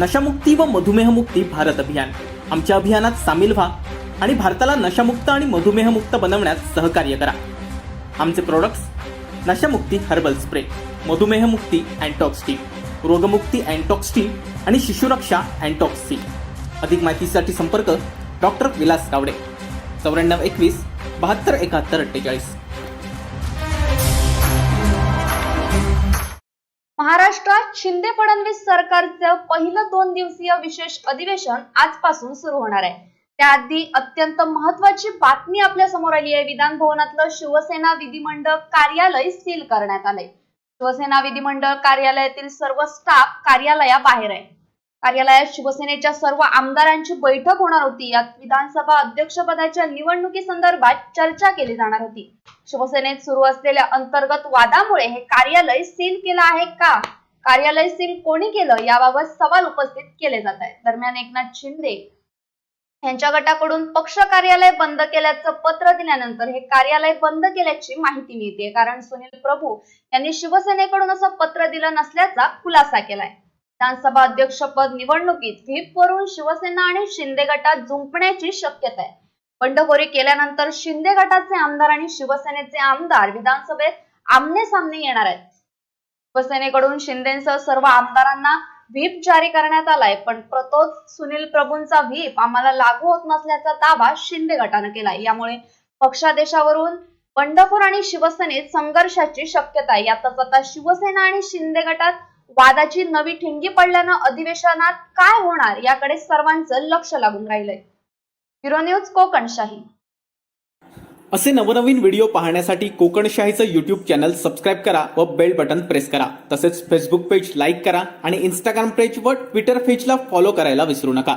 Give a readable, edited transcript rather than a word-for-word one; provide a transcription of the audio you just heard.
नशामुक्ती व मधुमेहमुक्ती भारत अभियान. आमच्या अभियानात सामील व्हा आणि भारताला नशामुक्त आणि मधुमेहमुक्त बनवण्यात सहकार्य करा. आमचे products: नशामुक्ती herbal spray, मधुमेहमुक्ती अँटॉक्स T, रोगमुक्ती अँटॉक्स T आणि शिशुरक्षा अँटॉक्स सी. अधिक माहितीसाठी संपर्क डॉक्टर विलास गावडे, 9421 72 71 48. महाराष्ट्रात शिंदे फडणवीस सरकारचं पहिलं 2 दिवसीय विशेष अधिवेशन आजपासून सुरू होणार आहे. त्याआधी अत्यंत महत्त्वाची बातमी आपल्या समोर आली आहे. विधान भवनातलं शिवसेना विधिमंडळ कार्यालय सील करण्यात आलंय. शिवसेना विधिमंडळ कार्यालयातील सर्व स्टाफ कार्यालयाबाहेर आहे. कार्यालयात शिवसेनेच्या सर्व आमदारांची बैठक होणार होती. यात विधानसभा अध्यक्षपदाच्या निवडणुकीसंदर्भात चर्चा केली जाणार होती. शिवसेनेत सुरू असलेल्या अंतर्गत वादामुळे हे कार्यालय सील केलं आहे का? कार्यालय सील कोणी केलं याबाबत सवाल उपस्थित केले जात आहेत. दरम्यान एकनाथ शिंदे यांच्या गटाकडून पक्ष कार्यालय बंद केल्याचं पत्र दिल्यानंतर हे कार्यालय बंद केल्याची माहिती मिळते. कारण सुनील प्रभू यांनी शिवसेनेकडून असं पत्र दिलं नसल्याचा खुलासा केलाय. विधानसभा अध्यक्षपद निवडणुकीत व्हीप वरून शिवसेना आणि शिंदे गटात जुंपण्याची शक्यता आहे. बंडखोरी केल्यानंतर शिंदे गटाचे आमदार आणि शिवसेनेचे आमदार विधानसभेत आमने सामने येणार आहेत. शिवसेनेकडून शिंदेसह सर्व आमदारांना व्हीप जारी करण्यात आलाय, पण प्रतोद सुनील प्रभूंचा व्हीप आम्हाला लागू होत नसल्याचा दावा शिंदे गटानं केलाय. यामुळे पक्षादेशावरून बंडखोर आणि शिवसेनेत संघर्षाची शक्यता आहे. यातच आता शिवसेना आणि शिंदे गटात वादाची नवी ठिणगी पडल्यानं अधिवेशनात काय होणार याकडे सर्वांचं लक्ष लागून राहिलंय. Bureau news Kokanshahi. असे नवनवीन व्हिडिओ पाहण्यासाठी कोकणशाहीचं यूट्यूब चॅनल सबस्क्राईब करा व बेल बटन प्रेस करा. तसेच फेसबुक पेज लाईक करा आणि इंस्टाग्राम पेज व ट्विटर पेजला फॉलो करायला विसरू नका.